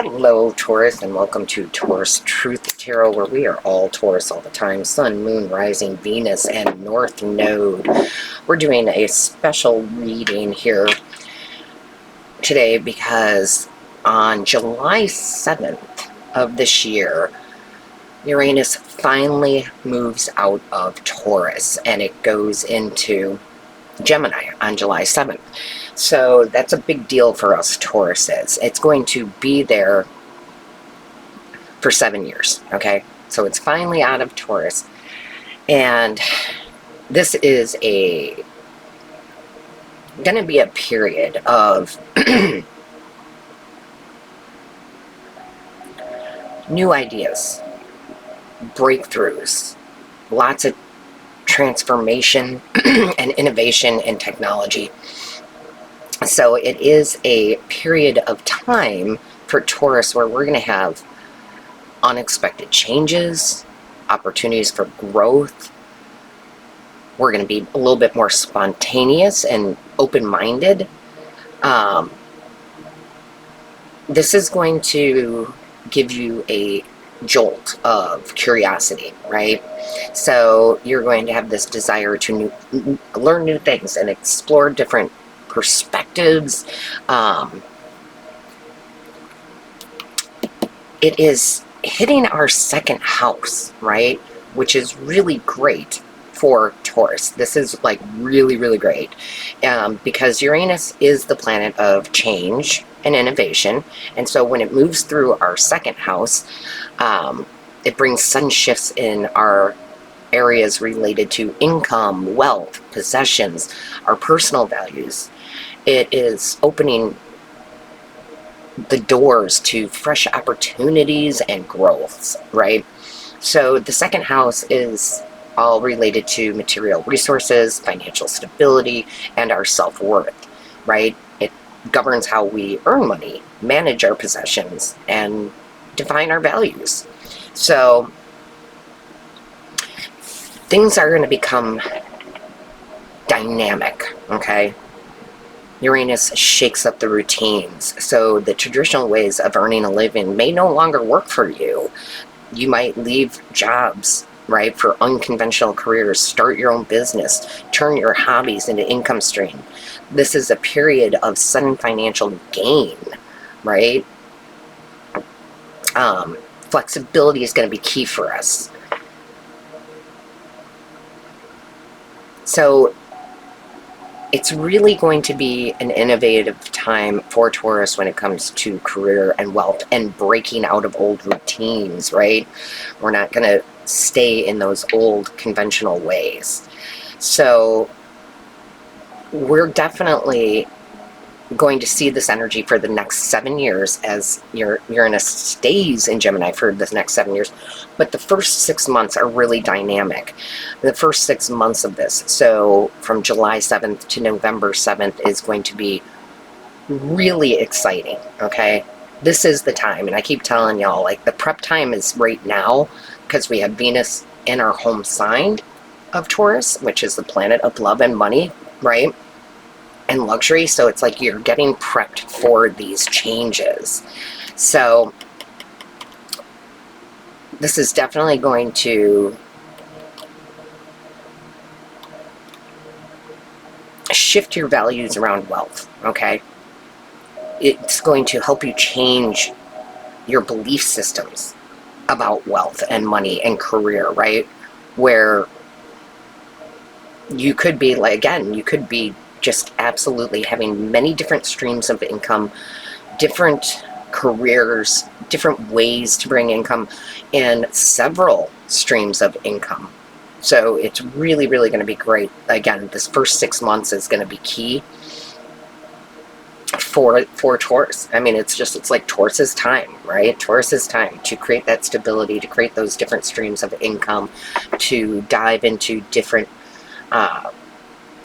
Hello, Taurus, and welcome to Taurus Truth Tarot, where we are all Taurus all the time. Sun, Moon, Rising, Venus, and North Node. We're doing a special reading here today because on July 7th of this year, Uranus finally moves out of Taurus, and it goes into Gemini on July 7th. So that's a big deal for us Tauruses. It's going to be there for 7 years, okay? So it's finally out of Taurus. And this is going to be a period of new ideas, breakthroughs, lots of transformation and innovation and technology. So it is a period of time for Taurus where we're going to have unexpected changes, opportunities for growth. We're going to be a little bit more spontaneous and open-minded. This is going to give you a jolt of curiosity, right? So you're going to have this desire to learn new things and explore different perspectives. It is hitting our second house, right? Which is really great for Taurus. This is like really, really great because Uranus is the planet of change and innovation. And so when it moves through our second house, it brings sudden shifts in our areas related to income, wealth, possessions, our personal values. It is opening the doors to fresh opportunities and growths, right? So the second house is all related to material resources, financial stability, and our self-worth, right? It governs how we earn money, manage our possessions, and define our values. So things are going to become dynamic, okay? Uranus shakes up the routines. So the traditional ways of earning a living may no longer work for you. You might leave jobs, right, for unconventional careers, start your own business, turn your hobbies into income stream. This is a period of sudden financial gain, right? Flexibility is going to be key for us. So it's really going to be an innovative time for Taurus when it comes to career and wealth and breaking out of old routines, right? We're not going to stay in those old conventional ways. So we're definitely going to see this energy for the next 7 years as Uranus stays in Gemini for the next 7 years. But the first 6 months are really dynamic. The first 6 months of this, so from July 7th to November 7th, is going to be really exciting, okay? This is the time, and I keep telling y'all, like, the prep time is right now because we have Venus in our home sign of Taurus, which is the planet of love and money, right? And luxury. So it's like you're getting prepped for these changes. So this is definitely going to shift your values around wealth, okay? It's going to help you change your belief systems about wealth and money and career, right? Where you could be, like, again, you could be just absolutely having many different streams of income, different careers, different ways to bring income, and several streams of income. So it's really, really going to be great. Again, this first 6 months is going to be key for Taurus. I mean, it's like Taurus's time, right? Taurus's time to create that stability, to create those different streams of income, to dive into different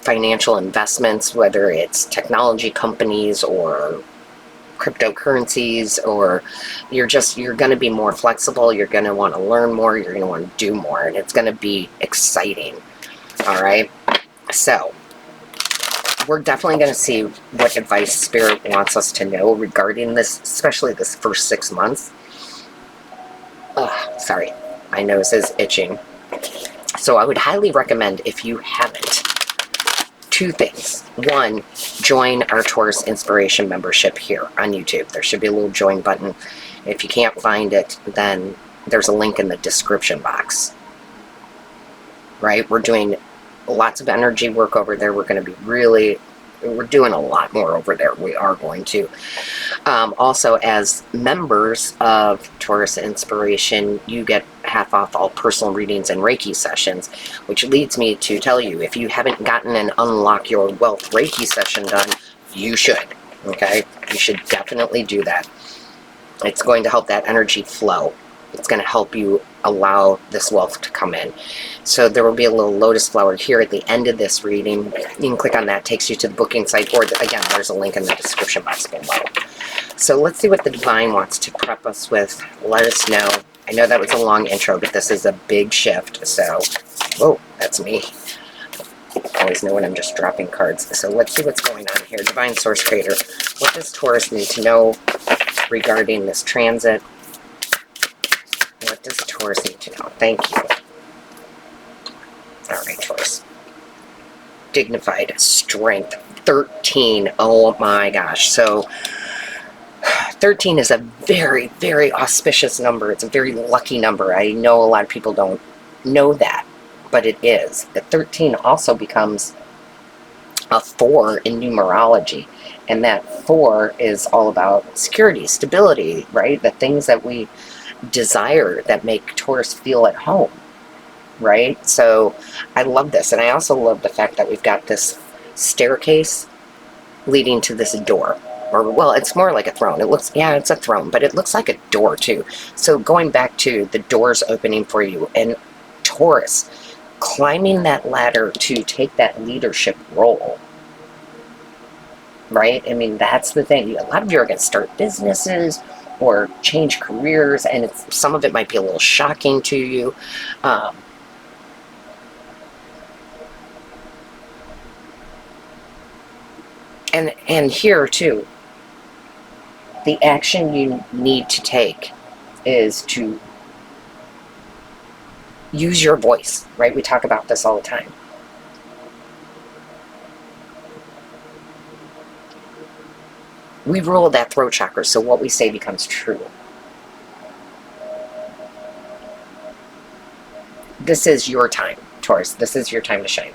financial investments, whether it's technology companies or cryptocurrencies, or you're going to be more flexible, you're going to want to learn more, you're going to want to do more, and it's going to be exciting. All right, so we're definitely going to see what advice Spirit wants us to know regarding this, especially this first 6 months. Sorry, my nose is itching. So I would highly recommend, if you haven't, 2 things. 1, join our Taurus Inspiration membership here on YouTube. There should be a little join button. If you can't find it, then there's a link in the description box. Right? We're doing lots of energy work over there. We're going to be we're doing a lot more over there. We are going to. Also, as members of Taurus Inspiration, you get half off all personal readings and Reiki sessions, which leads me to tell you, if you haven't gotten an Unlock Your Wealth Reiki session done, you should. Okay? You should definitely do that. It's going to help that energy flow. It's going to help you allow this wealth to come in. So there will be a little lotus flower here at the end of this reading. You can click on that, takes you to the booking site, or again, there's a link in the description box below. So let's see what the divine wants to prep us with. Let us know. I know that was a long intro, but this is a big shift. So, whoa, that's me. I always know when I'm just dropping cards. So let's see what's going on here. Divine Source Creator, what does Taurus need to know regarding this transit? What does Taurus need to know? Thank you. All right, Taurus. Dignified, Strength, 13. Oh my gosh. So 13 is a very, very auspicious number. It's a very lucky number. I know a lot of people don't know that, but it is. The 13 also becomes a 4 in numerology. And that 4 is all about security, stability, right? The things that we desire that make Taurus feel at home, right? So I love this. And I also love the fact that we've got this staircase leading to this door. Or, well, it's more like a throne. It looks, yeah, it's a throne, but it looks like a door too. So going back to the doors opening for you, and Taurus climbing that ladder to take that leadership role, right? I mean, that's the thing. A lot of you are going to start businesses or change careers, and some of it might be a little shocking to you. And here too, the action you need to take is to use your voice, right? We talk about this all the time. We rule that throat chakra, so what we say becomes true. This is your time, Taurus. This is your time to shine.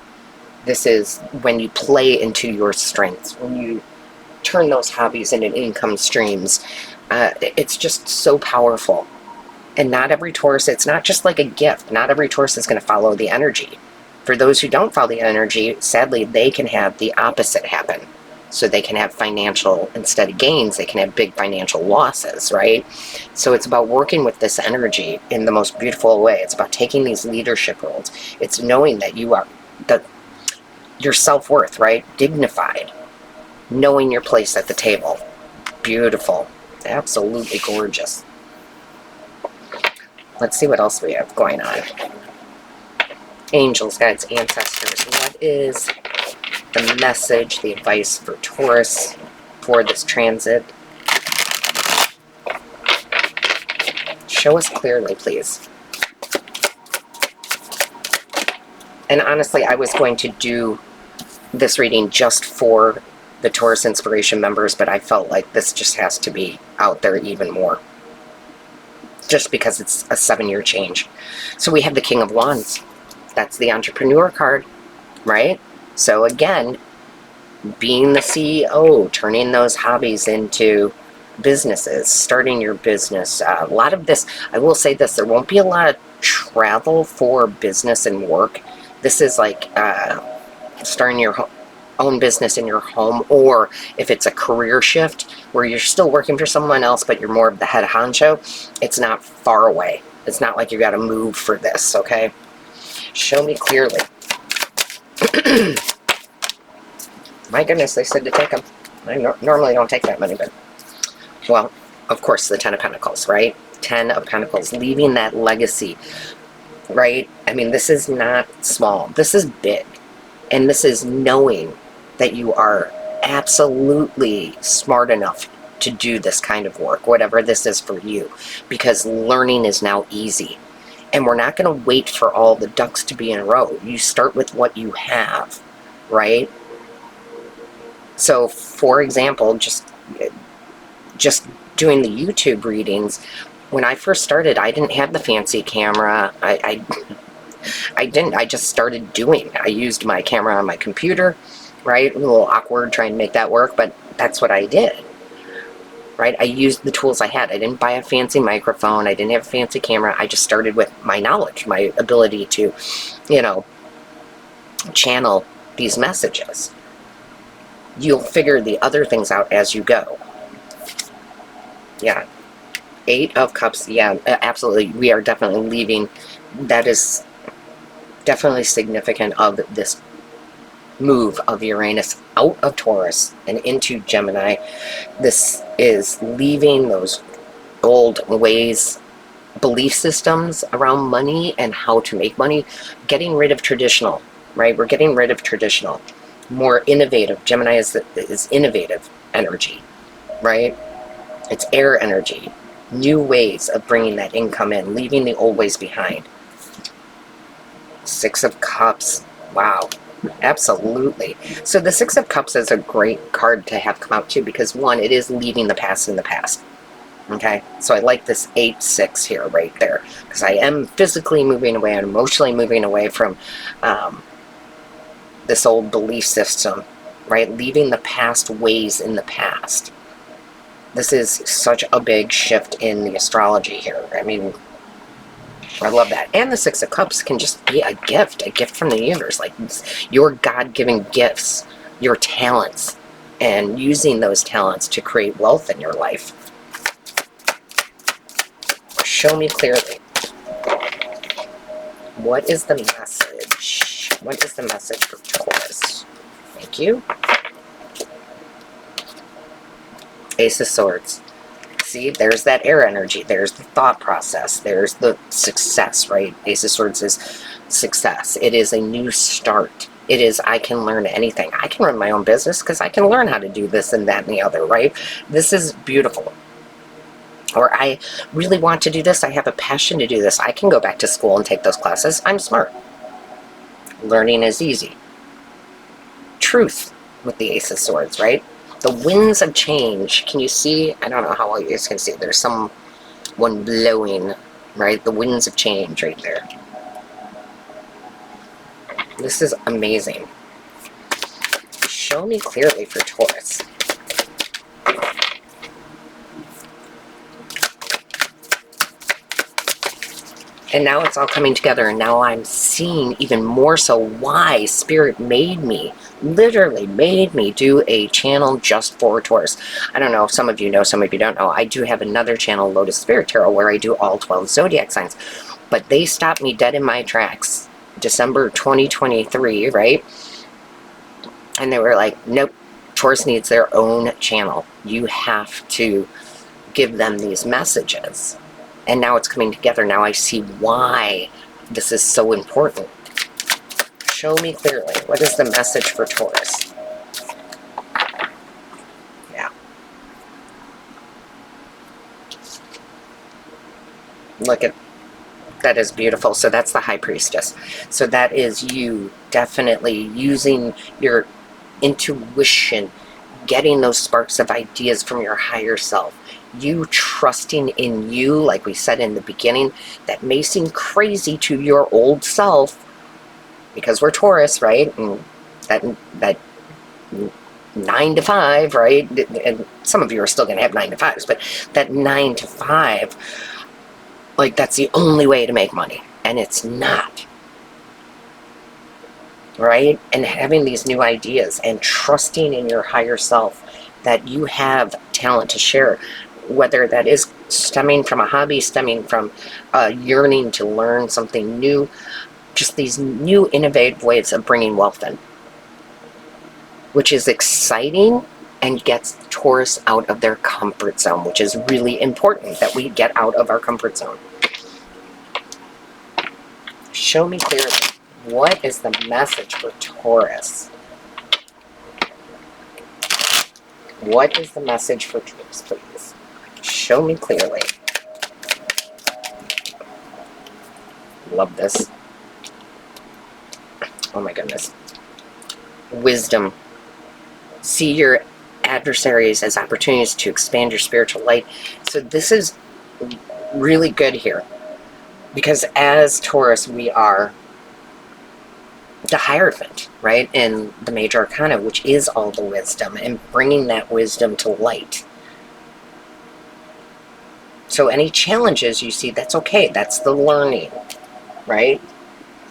This is when you play into your strengths, when you turn those hobbies into income streams. It's just so powerful. And not every Taurus, it's not just like a gift. Not every Taurus is going to follow the energy. For those who don't follow the energy, sadly, they can have the opposite happen. So they can have financial, instead of gains, they can have big financial losses, right? So it's about working with this energy in the most beautiful way. It's about taking these leadership roles. It's knowing that you are, your self-worth, right? Dignified. Knowing your place at the table. Beautiful. Absolutely gorgeous. Let's see what else we have going on. Angels, guides, ancestors. What is the message, the advice for Taurus for this transit? Show us clearly, please. And honestly, I was going to do this reading just for the Taurus Inspiration members, but I felt like this just has to be out there even more. Just because it's a 7-year change. So we have the King of Wands. That's the Entrepreneur card, right? So again, being the CEO, turning those hobbies into businesses, starting your business. A lot of this, I will say this, there won't be a lot of travel for business and work. This is like starting your own business in your home, or if it's a career shift where you're still working for someone else, but you're more of the head honcho, it's not far away. It's not like you got to move for this, okay? Show me clearly. My goodness, they said to take them. I normally don't take that many, but... Well, of course, the 10 of Pentacles, right? 10 of Pentacles, leaving that legacy, right? I mean, this is not small. This is big. And this is knowing that you are absolutely smart enough to do this kind of work, whatever this is for you, because learning is now easy. And we're not going to wait for all the ducks to be in a row. You start with what you have, right? So, for example, just doing the YouTube readings, when I first started, I didn't have the fancy camera. I didn't. I just started doing. I used my camera on my computer, right? A little awkward trying to make that work, but that's what I did, right? I used the tools I had. I didn't buy a fancy microphone. I didn't have a fancy camera. I just started with my knowledge, my ability to, you know, channel these messages. You'll figure the other things out as you go. Yeah. 8 of Cups. Yeah, absolutely. We are definitely leaving. That is definitely significant of this move of Uranus out of Taurus and into Gemini. This is leaving those old ways, belief systems around money and how to make money, getting rid of traditional, right? We're getting rid of traditional, more innovative. Gemini is innovative energy, right? It's air energy, new ways of bringing that income in, leaving the old ways behind. 6 of Cups. Wow. Absolutely. So the 6 of Cups is a great card to have come out too, because one, it is leaving the past in the past. Okay, so I like this 8-6 here, right there, because I am physically moving away and emotionally moving away from this old belief system, right? Leaving the past ways in the past. This is such a big shift in the astrology here. I mean, I love that. And the 6 of Cups can just be a gift from the universe, like your God-given gifts, your talents, and using those talents to create wealth in your life. Show me clearly. What is the message? What is the message for Taurus? Thank you. Ace of Swords. See, there's that air energy. There's the thought process. There's the success, right? Ace of Swords is success. It is a new start. It is, I can learn anything. I can run my own business because I can learn how to do this and that and the other, right? This is beautiful. Or I really want to do this. I have a passion to do this. I can go back to school and take those classes. I'm smart. Learning is easy. Truth with the Ace of Swords, right? The winds of change. Can you see? I don't know how well you guys can see. There's someone blowing, right? The winds of change right there. This is amazing. Show me clearly for Taurus. And now it's all coming together, and now I'm seeing even more so why Spirit made me, literally made me do a channel just for Taurus. I don't know if some of you know, some of you don't know. I do have another channel, Lotus Spirit Tarot, where I do all 12 zodiac signs. But they stopped me dead in my tracks. December 2023, right? And they were like, nope, Taurus needs their own channel. You have to give them these messages. And now it's coming together. Now I see why this is so important. Show me clearly. What is the message for Taurus? Yeah. Look at that. Is beautiful. So that's the High Priestess. So that is you definitely using your intuition, getting those sparks of ideas from your higher self. You trusting in you, like we said in the beginning, that may seem crazy to your old self, because we're Taurus, right? And that 9 to 5, right? And some of you are still going to have 9 to 5s, but that 9 to 5, like that's the only way to make money, and it's not. Right? And having these new ideas and trusting in your higher self that you have talent to share, whether that is stemming from a hobby, stemming from a yearning to learn something new, just these new innovative ways of bringing wealth in, which is exciting and gets Taurus out of their comfort zone, which is really important that we get out of our comfort zone. Show me clearly. What is the message for Taurus? What is the message for Taurus, please? Show me clearly. Love this. Oh my goodness. Wisdom. See your adversaries as opportunities to expand your spiritual light. So this is really good here, because as Taurus, we are the Hierophant, right? In the major arcana, which is all the wisdom, and bringing that wisdom to light. So any challenges you see, that's okay. That's the learning, right?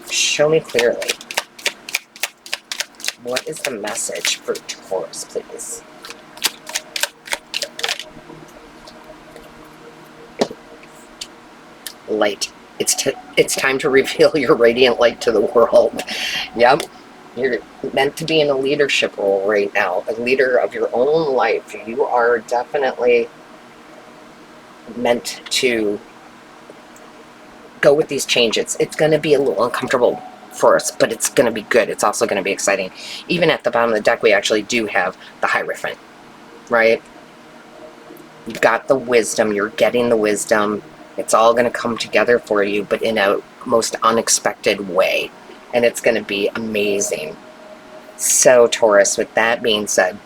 Show me clearly. What is the message for Taurus, please? Light. It's time to reveal your radiant light to the world. Yep. You're meant to be in a leadership role right now, a leader of your own life. You are definitely meant to go with these changes. It's going to be a little uncomfortable for us, but it's going to be good. It's also going to be exciting. Even at the bottom of the deck, we actually do have the Hierophant, right? You've got the wisdom. You're getting the wisdom. It's all going to come together for you, but in a most unexpected way. And it's going to be amazing. So, Taurus, with that being said,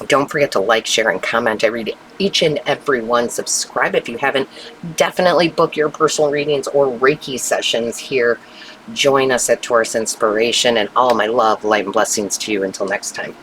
don't forget to like, share, and comment. I read each and every one. Subscribe if you haven't. Definitely book your personal readings or Reiki sessions here. Join us at Taurus Inspiration, and all my love, light, and blessings to you. Until next time.